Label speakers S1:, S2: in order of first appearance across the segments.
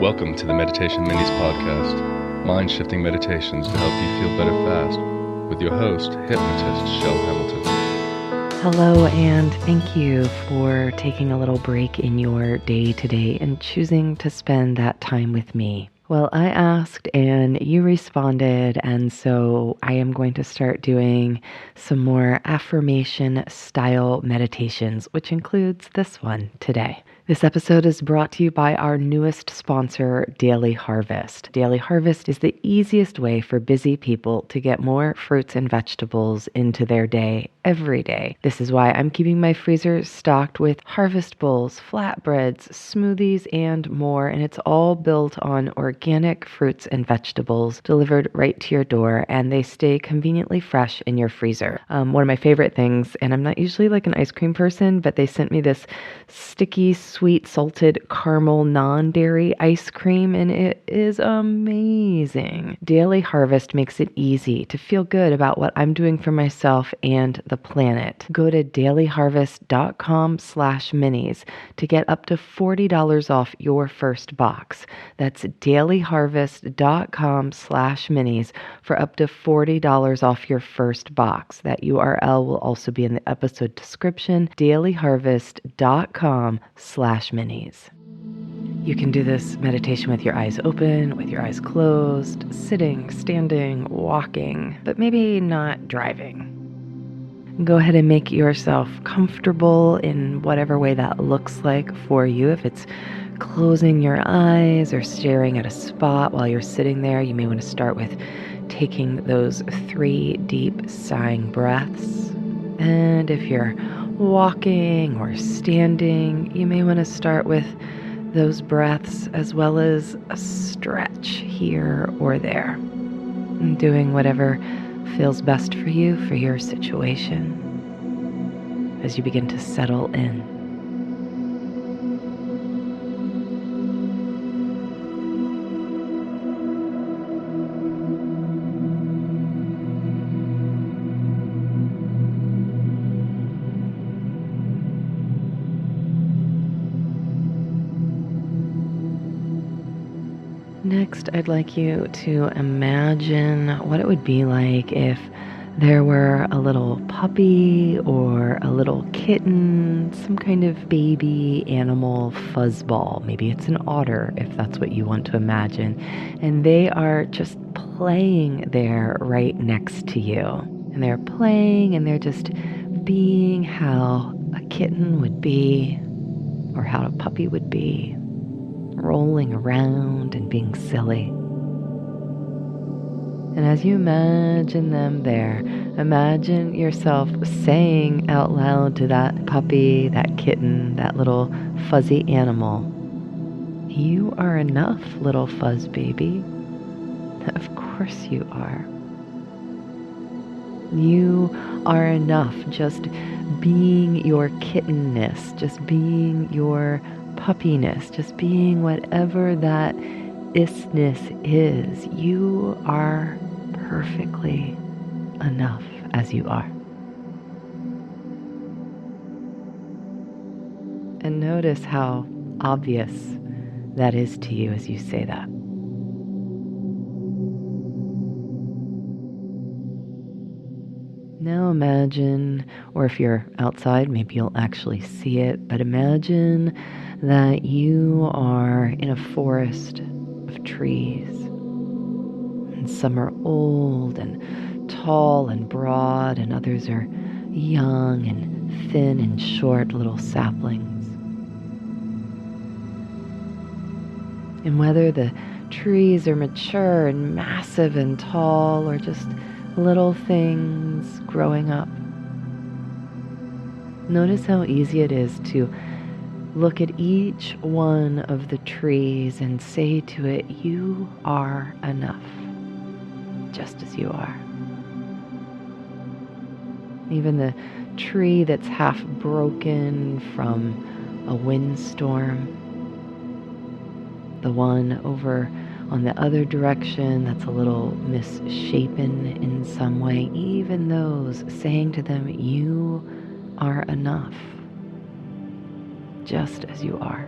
S1: Welcome to the Meditation Minis podcast, mind-shifting meditations to help you feel better fast, with your host, hypnotist Shel Hamilton.
S2: Hello, and thank you for taking a little break in your day today and choosing to spend that time with me. Well, I asked and you responded, and so I am going to start doing some more affirmation style meditations, which includes this one today. This episode is brought to you by our newest sponsor, Daily Harvest. Daily Harvest is the easiest way for busy people to get more fruits and vegetables into their day every day. This is why I'm keeping my freezer stocked with harvest bowls, flatbreads, smoothies, and more, and it's all built on organic fruits and vegetables delivered right to your door, and they stay conveniently fresh in your freezer. One of my favorite things, and I'm not usually like an ice cream person, but they sent me this sticky, sweet, salted caramel non-dairy ice cream, and it is amazing. Daily Harvest makes it easy to feel good about what I'm doing for myself and the planet. Go to dailyharvest.com/minis to get up to $40 off your first box. That's dailyharvest.com/minis for up to $40 off your first box. That URL will also be in the episode description, dailyharvest.com/minis. You can do this meditation with your eyes open, with your eyes closed, sitting, standing, walking, but maybe not driving. Go ahead and make yourself comfortable in whatever way that looks like for you. If it's closing your eyes or staring at a spot while you're sitting there, you may want to start with taking those 3 deep sighing breaths. And if you're walking or standing, you may want to start with those breaths as well as a stretch here or there. And doing whatever feels best for you, for your situation, as you begin to settle in. Next, I'd like you to imagine what it would be like if there were a little puppy or a little kitten, some kind of baby animal fuzzball. Maybe it's an otter, if that's what you want to imagine. And they are just playing there right next to you. And they're playing and they're just being how a kitten would be or how a puppy would be, rolling around and being silly. And as you imagine them there, imagine yourself saying out loud to that puppy, that kitten, that little fuzzy animal, "You are enough, little fuzz baby." Of course you are. You are enough, just being your kittenness, just being your puppiness, just being whatever that isness is. You are perfectly enough as you are. And notice how obvious that is to you as you say that. Now imagine, or if you're outside, maybe you'll actually see it, but imagine that you are in a forest of trees. And some are old and tall and broad, and others are young and thin and short little saplings. And whether the trees are mature and massive and tall, or just little things growing up, notice how easy it is to look at each one of the trees and say to it, "You are enough, just as you are." Even the tree that's half broken from a windstorm, the one over on the other direction that's a little misshapen in some way, even those, saying to them, "You are enough, just as you are."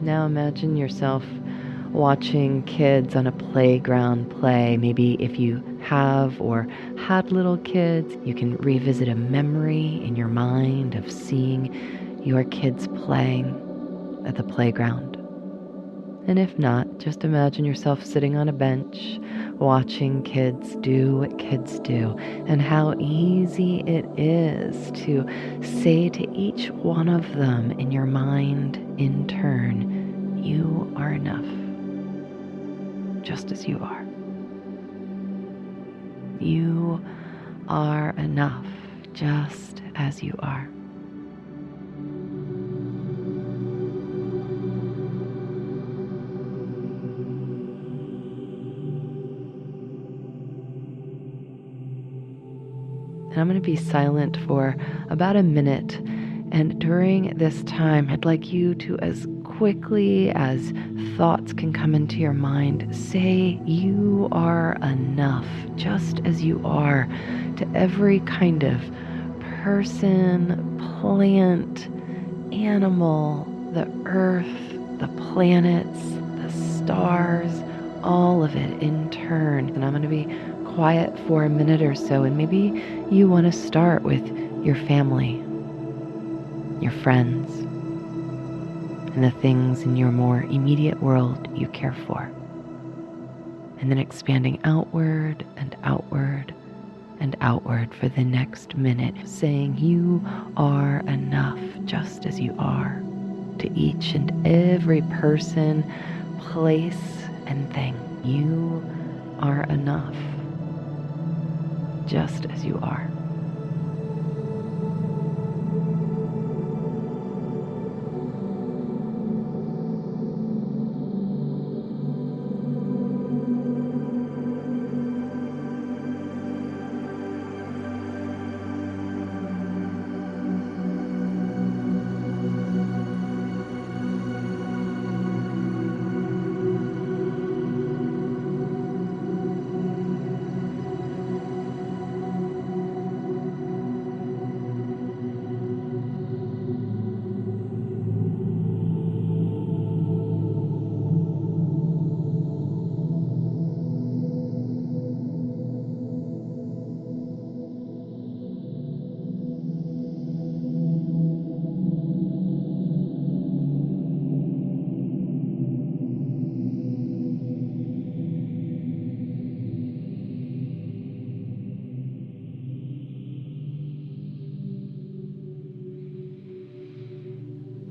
S2: Now imagine yourself watching kids on a playground play. Maybe if you have or had little kids, you can revisit a memory in your mind of seeing your kids playing at the playground. And if not, just imagine yourself sitting on a bench watching kids do what kids do, and how easy it is to say to each one of them in your mind in turn, you are enough, just as you are. You are enough, just as you are. And I'm going to be silent for about a minute. And during this time, I'd like you to, as quickly as thoughts can come into your mind, say you are enough, just as you are, to every kind of person, plant, animal, the earth, the planets, the stars, all of it in turn. And I'm going to be quiet for a minute or so, and maybe you want to start with your family, your friends, and the things in your more immediate world you care for. And then expanding outward and outward and outward for the next minute, saying you are enough just as you are to each and every person, place, and thing. You are enough just as you are.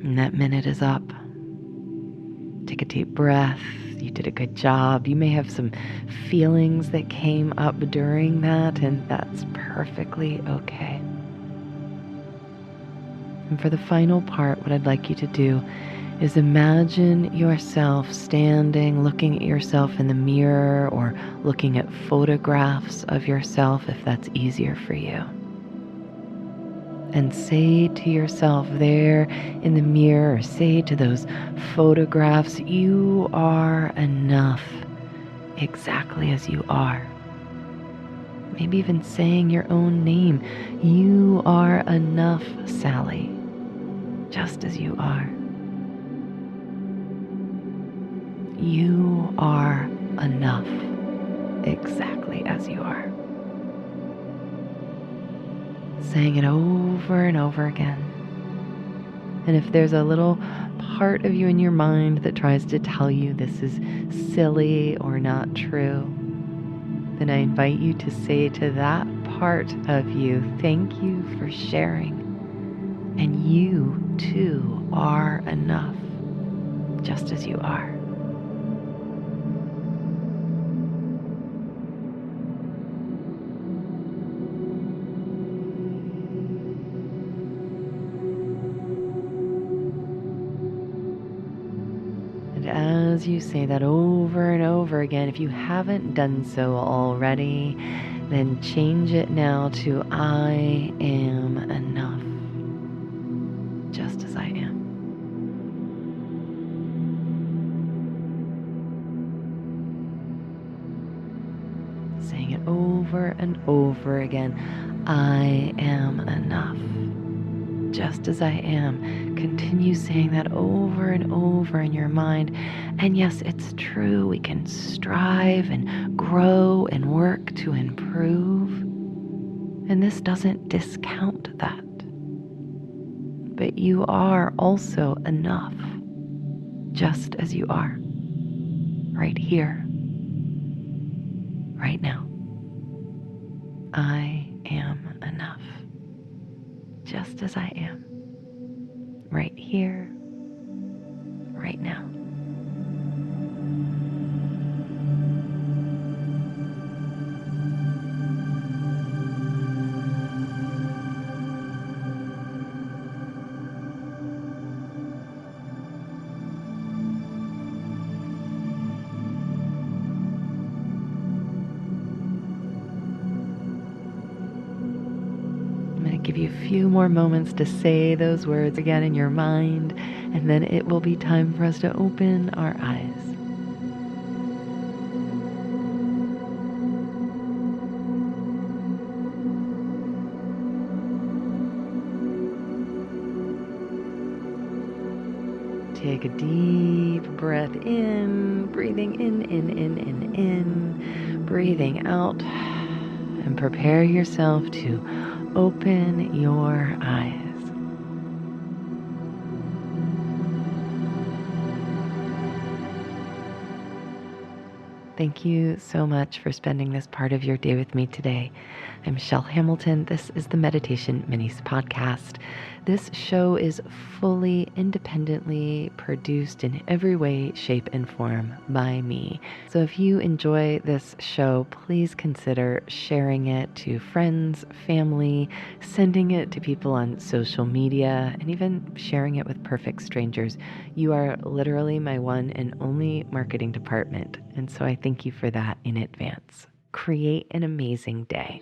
S2: And that minute is up. Take a deep breath. You did a good job. You may have some feelings that came up during that, and that's perfectly okay. And for the final part, what I'd like you to do is imagine yourself standing, looking at yourself in the mirror, or looking at photographs of yourself if that's easier for you. And say to yourself there in the mirror, or say to those photographs, you are enough exactly as you are. Maybe even saying your own name. You are enough, Sally, just as you are. You are enough exactly as you are. Saying it over and over again. And if there's a little part of you in your mind that tries to tell you this is silly or not true, then I invite you to say to that part of you, thank you for sharing. And you too are enough, just as you are. As you say that over and over again, if you haven't done so already, then change it now to I am enough, just as I am. Saying it over and over again, I am enough, just as I am. Continue saying that over and over in your mind. And yes, it's true. We can strive and grow and work to improve. And this doesn't discount that. But you are also enough, just as you are, right here, right now. I am enough, just as I am, right here, right now. I'm going to give you a few more moments to say those words again in your mind, and then it will be time for us to open our eyes. Take a deep breath in, breathing in, breathing out, and prepare yourself to open your eyes. Thank you so much for spending this part of your day with me today. I'm Michelle Hamilton. This is the Meditation Minis podcast. This show is fully independently produced in every way, shape, and form by me. So if you enjoy this show, please consider sharing it to friends, family, sending it to people on social media, and even sharing it with perfect strangers. You are literally my one and only marketing department, and so I thank you for that in advance. Create an amazing day.